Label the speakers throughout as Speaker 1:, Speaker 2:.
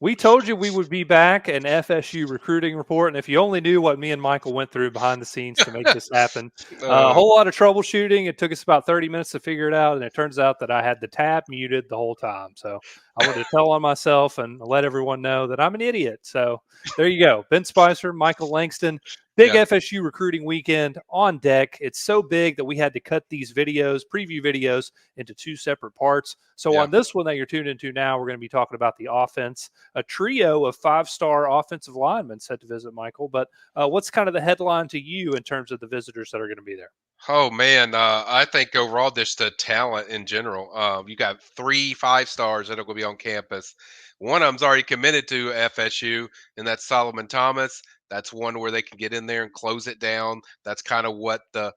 Speaker 1: We told you we would be back, an FSU recruiting report, and if you only knew what me and Michael went through behind the scenes to make this happen, a
Speaker 2: Uh,
Speaker 1: whole lot of troubleshooting. It took us about 30 minutes to figure it out, and it turns out that I had the tab muted the whole time. So I wanted to tell on myself and let everyone know that I'm an idiot. So there you go. Ben Spicer, Michael Langston, big
Speaker 2: yeah,
Speaker 1: FSU recruiting weekend on deck. It's so big that we had to cut these videos, preview videos, into two separate parts. So
Speaker 2: yeah.
Speaker 1: on this one that you're tuned into now, we're going to be talking about the offense, a trio of five-star offensive linemen set to visit, Michael. But what's kind of the headline to you in terms of the visitors that are going to be there?
Speaker 2: Oh man, I think overall just the talent in general. You got 3 5 stars that are going to be on campus. One of them's already committed to FSU, and that's Solomon Thomas. That's one where they can get in there and close it down. That's kind of what the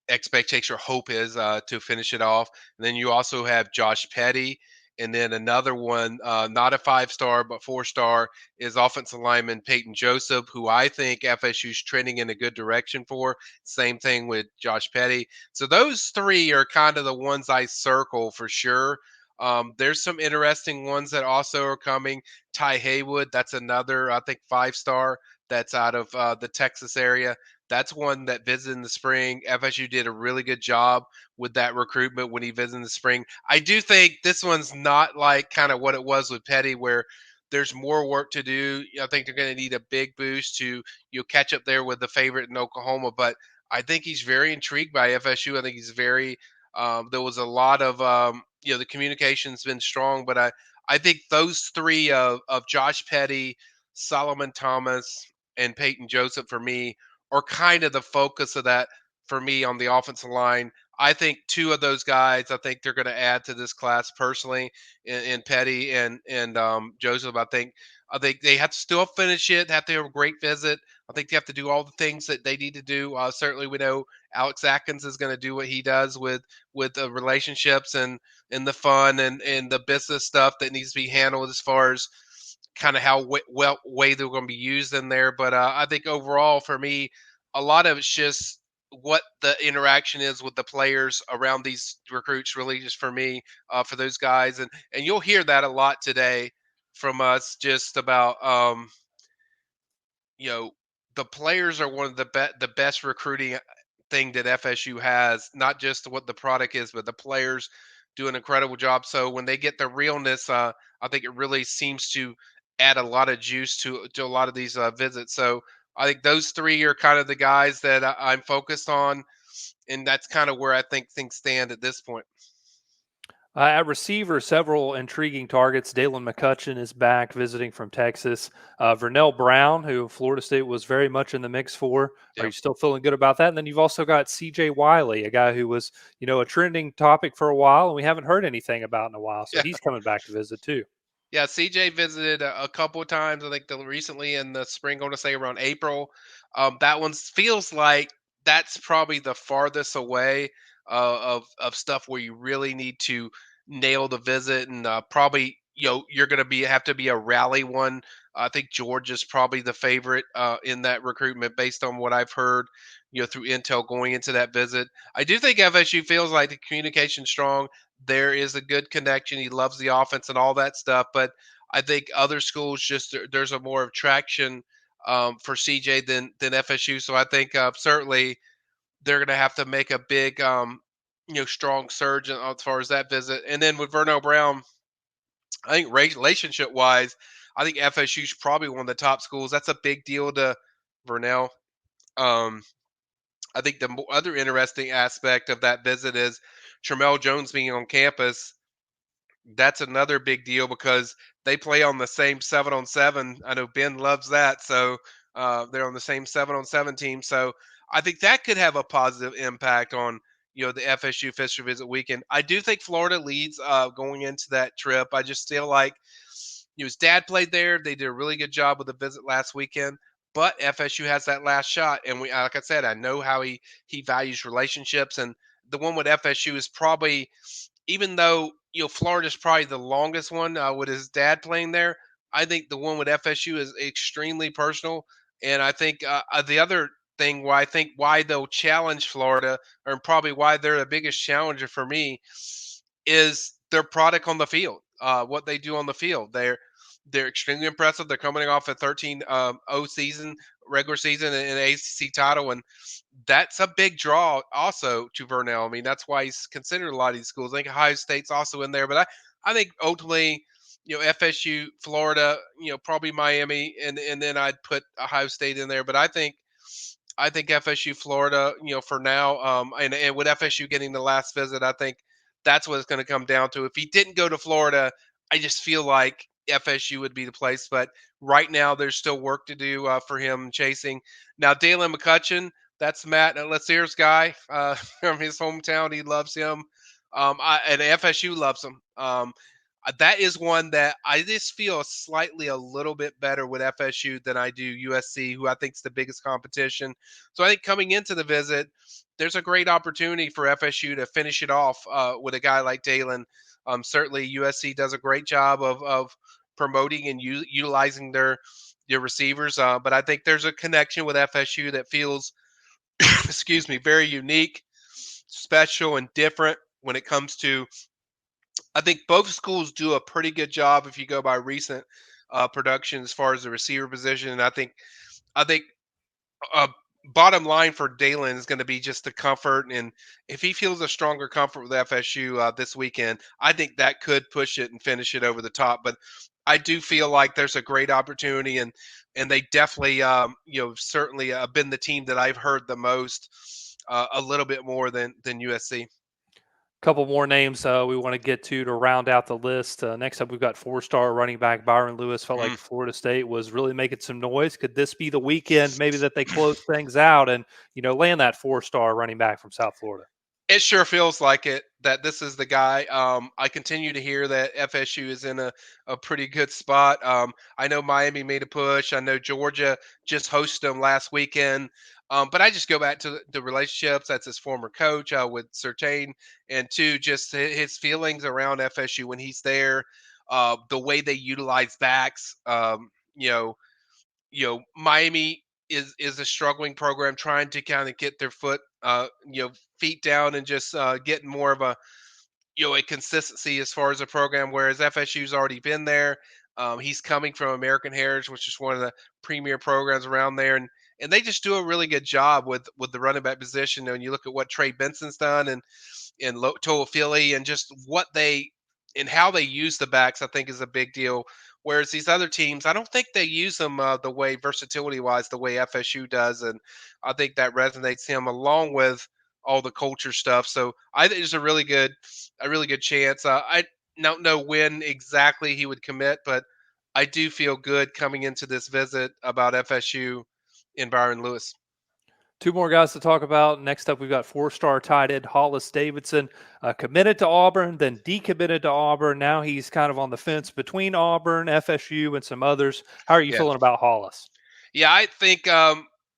Speaker 2: expectation or hope is to finish it off. And then you also have Josh Petty. And then another one, not a 5 star, but 4 star, is offensive lineman Peyton Joseph, who I think FSU's trending in a good direction for. Same thing with Josh Petty. So those three are kind of the ones I circle for sure. There's some interesting ones that also are coming. Ty Haywood, that's another, I think, 5 star that's out of the Texas area. That's one that visited in the spring. FSU did a really good job with that recruitment when he visited in the spring. I do think this one's not like kind of what it was with Petty, where there's more work to do. I think they're going to need a big boost to catch up there with the favorite in Oklahoma. But I think he's very intrigued by FSU. I think he's very. There was a lot of the communication's been strong, but I think those three of Josh Petty, Solomon Thomas, and Peyton Joseph for me are kind of the focus of that for me on the offensive line. I think two of those guys, I think they're going to add to this class personally, in Petty and Joseph. I think they have to still finish it. Have to have a great visit. I think they have to do all the things that they need to do. Certainly, we know Alex Atkins is going to do what he does with the relationships and the fun and the business stuff that needs to be handled as far as kind of how well way they're going to be used in there. But I think overall for me, a lot of it's just what the interaction is with the players around these recruits. Really, just for me, for those guys, and you'll hear that a lot today from us, just about you know the players are one of the best recruiting thing that FSU has. Not just what the product is, but the players do an incredible job. So when they get the realness, I think it really seems to add a lot of juice to a lot of these visits. So I think those three are kind of the guys that I'm focused on, and that's kind of where I think things stand at this point.
Speaker 1: At receiver, several intriguing targets. Dalen McCutcheon is back visiting from Texas. Vernell Brown, who Florida State was very much in the mix for. Are
Speaker 2: Yeah,
Speaker 1: you still feeling good about that? And then you've also got C.J. Wiley, a guy who was, a trending topic for a while, and we haven't heard anything about in a while. So
Speaker 2: yeah.
Speaker 1: he's coming back to visit too.
Speaker 2: Yeah, CJ visited a couple of times. I think recently in the spring, going to say around April. That one feels like that's probably the farthest away of stuff where you really need to nail the visit, and probably you're going to be have to be a rally one. I think George is probably the favorite in that recruitment based on what I've heard. Through intel going into that visit, I do think FSU feels like the communication strong. There is a good connection. He loves the offense and all that stuff. But I think other schools just there's a more attraction for CJ than FSU. So I think certainly they're going to have to make a big strong surge as far as that visit. And then with Verno Brown, I think relationship wise, I think FSU is probably one of the top schools. That's a big deal to Vernell. Um, I think the other interesting aspect of that visit is Tramel Jones being on campus. That's another big deal because they play on the same 7-on-7. I know Ben loves that. So they're on the same 7-on-7 team. So I think that could have a positive impact on the FSU official visit weekend. I do think Florida leads going into that trip. I just feel like his dad played there. They did a really good job with the visit last weekend. But FSU has that last shot, and we, like I said, I know how he values relationships, and the one with FSU is probably, even though Florida's probably the longest one with his dad playing there. I think the one with FSU is extremely personal, and I think the other thing why they'll challenge Florida, or probably why they're the biggest challenger for me, is their product on the field. What they do on the field. They're extremely impressive. They're coming off a 13-0 season, regular season, and an ACC title, and that's a big draw also to Vernell. I mean, that's why he's considered a lot of these schools. I think Ohio State's also in there, but I think ultimately, FSU, Florida, probably Miami, and then I'd put Ohio State in there. But I think FSU, Florida, for now, and with FSU getting the last visit, I think that's what it's going to come down to. If he didn't go to Florida, I just feel like FSU would be the place. But right now, there's still work to do for him chasing. Now, Dalen McCutcheon, that's Matt Lassier's guy from his hometown. He loves him. And FSU loves him. That is one that I just feel slightly a little bit better with FSU than I do USC, who I think is the biggest competition. So I think coming into the visit, there's a great opportunity for FSU to finish it off with a guy like Dalen. Certainly, USC does a great job of promoting and utilizing their receivers, but I think there's a connection with FSU that feels, excuse me, very unique, special, and different when it comes to. I think both schools do a pretty good job if you go by recent production as far as the receiver position. And I think uh, bottom line for Dalen is going to be just the comfort, and if he feels a stronger comfort with FSU this weekend, I think that could push it and finish it over the top. But I do feel like there's a great opportunity, and they definitely, certainly been the team that I've heard the most, a little bit more than USC.
Speaker 1: Couple more names we want to get to round out the list. Next up, we've got four-star running back Byron Lewis. Felt like
Speaker 2: Mm.
Speaker 1: Florida State was really making some noise. Could this be the weekend maybe that they close things out and land that four-star running back from South Florida?
Speaker 2: It sure feels like it that this is the guy. I continue to hear that FSU is in a pretty good spot. I know Miami made a push. I know Georgia just hosted them last weekend. But I just go back to the relationships. That's his former coach with Sertain, and two, just his feelings around FSU when he's there. The way they utilize backs. Miami is a struggling program trying to kind of get their feet down and just getting more of a consistency as far as a program, whereas FSU's already been there. He's coming from American Heritage, which is one of the premier programs around there, and they just do a really good job with the running back position. And you look at what Trey Benson's done and Toa Philly, and just what they and how they use the backs, I think is a big deal. Whereas these other teams, I don't think they use them the way versatility wise, the way FSU does, and I think that resonates him along with all the culture stuff. So I think there's a really good chance. I don't know when exactly he would commit, but I do feel good coming into this visit about FSU in Byron Lewis.
Speaker 1: Two more guys to talk about. Next up, we've got four-star tight end Hollis Davidson, committed to Auburn, then decommitted to Auburn. Now he's kind of on the fence between Auburn, FSU, and some others. How are you
Speaker 2: Yeah.
Speaker 1: feeling about Hollis?
Speaker 2: Yeah, I think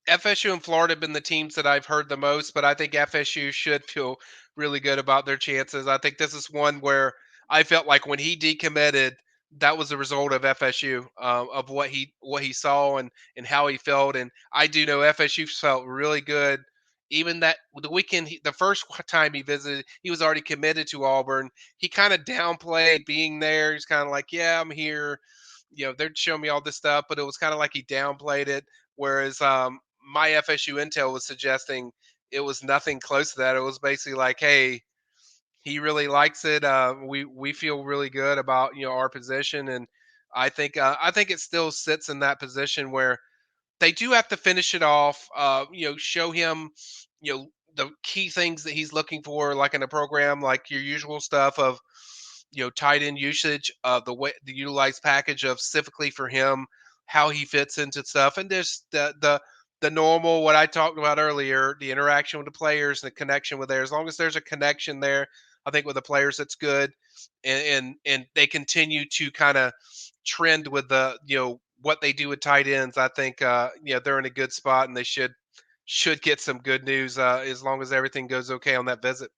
Speaker 2: FSU and Florida have been the teams that I've heard the most, but I think FSU should feel really good about their chances. I think this is one where I felt like when he decommitted, that was the result of FSU, of what he saw and how he felt. And I do know FSU felt really good. Even that the weekend, the first time he visited, he was already committed to Auburn. He kind of downplayed being there. He's kind of like, "Yeah, I'm here." They'd show me all this stuff, but it was kind of like he downplayed it. Whereas my FSU intel was suggesting it was nothing close to that. It was basically like, hey, he really likes it. We feel really good about our position, and I think it still sits in that position where they do have to finish it off. Show him, the key things that he's looking for, like in a program, like your usual stuff of, tight end usage, the way the utilized package of specifically for him, how he fits into stuff, and just the normal what I talked about earlier, the interaction with the players, the connection with there. As long as there's a connection there, I think with the players that's good, and they continue to kind of trend with the what they do with tight ends. I think they're in a good spot, and they should get some good news as long as everything goes okay on that visit.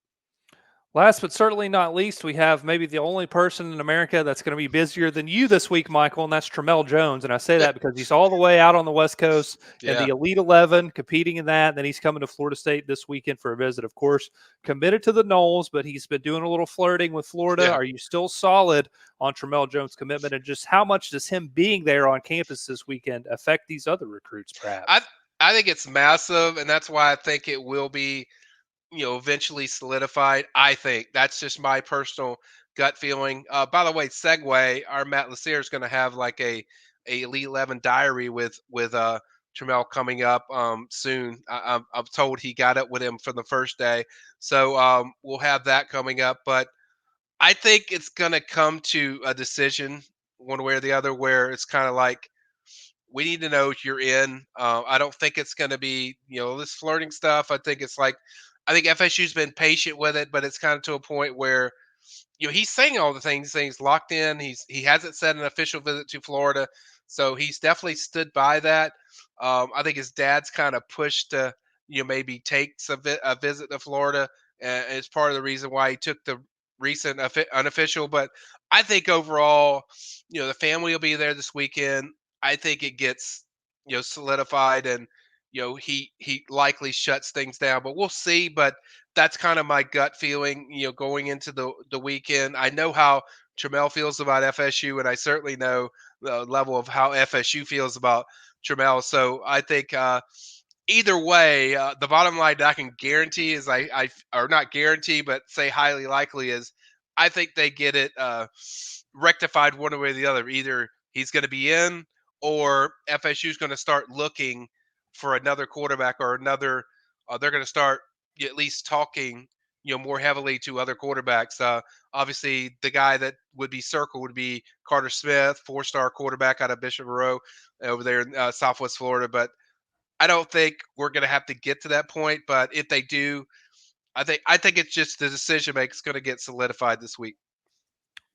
Speaker 1: Last but certainly not least, we have maybe the only person in America that's going to be busier than you this week, Michael, and that's Tramel Jones. And I say that because he's all the way out on the West Coast in the
Speaker 2: Yeah.
Speaker 1: Elite 11, competing in that. And then he's coming to Florida State this weekend for a visit. Of course, committed to the Noles, but he's been doing a little flirting with Florida.
Speaker 2: Yeah.
Speaker 1: Are you still solid on Tramel Jones' commitment? And just how much does him being there on campus this weekend affect these other recruits,
Speaker 2: I
Speaker 1: perhaps?
Speaker 2: I think it's massive, and that's why I think it will be, eventually solidified. I think that's just my personal gut feeling. By the way, segue, our Matt Lassier is going to have like a Elite 11 diary with Tramel coming up soon. I'm told he got it with him for the first day, so we'll have that coming up. But I think it's going to come to a decision one way or the other, where it's kind of like we need to know if you're in. I don't think it's going to be, this flirting stuff. I think FSU's been patient with it, but it's kind of to a point where, he's saying all the things, saying he's locked in. He hasn't said an official visit to Florida, so he's definitely stood by that. I think his dad's kind of pushed to, maybe takes a visit to Florida, as part of the reason why he took the recent unofficial. But I think overall, the family will be there this weekend. I think it gets, solidified, and he likely shuts things down, but we'll see. But that's kind of my gut feeling, going into the weekend. I know how Trammell feels about FSU, and I certainly know the level of how FSU feels about Trammell. So I think either way, the bottom line that I can guarantee is or not guarantee, but say highly likely is I think they get it rectified one way or the other. Either he's going to be in, or FSU is going to start looking for another quarterback, or another. They're going to start at least talking, more heavily to other quarterbacks. Obviously, the guy that would be circled would be Carter Smith, four-star quarterback out of Bishop Moreau over there in Southwest Florida. But I don't think we're going to have to get to that point. But if they do, I think it's just the decision maker is going to get solidified this week.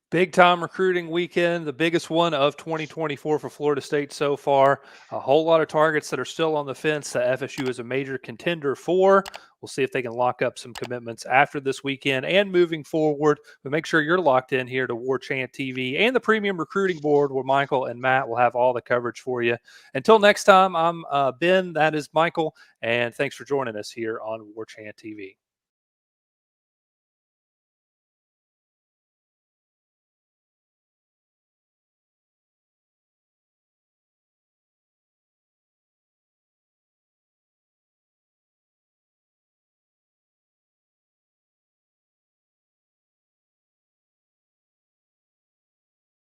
Speaker 1: Big time recruiting weekend, the biggest one of 2024 for Florida State so far. A whole lot of targets that are still on the fence that FSU is a major contender for. We'll see if they can lock up some commitments after this weekend and moving forward. But make sure you're locked in here to Warchant TV and the Premium Recruiting Board, where Michael and Matt will have all the coverage for you. Until next time, I'm Ben. That is Michael. And thanks for joining us here on Warchant TV.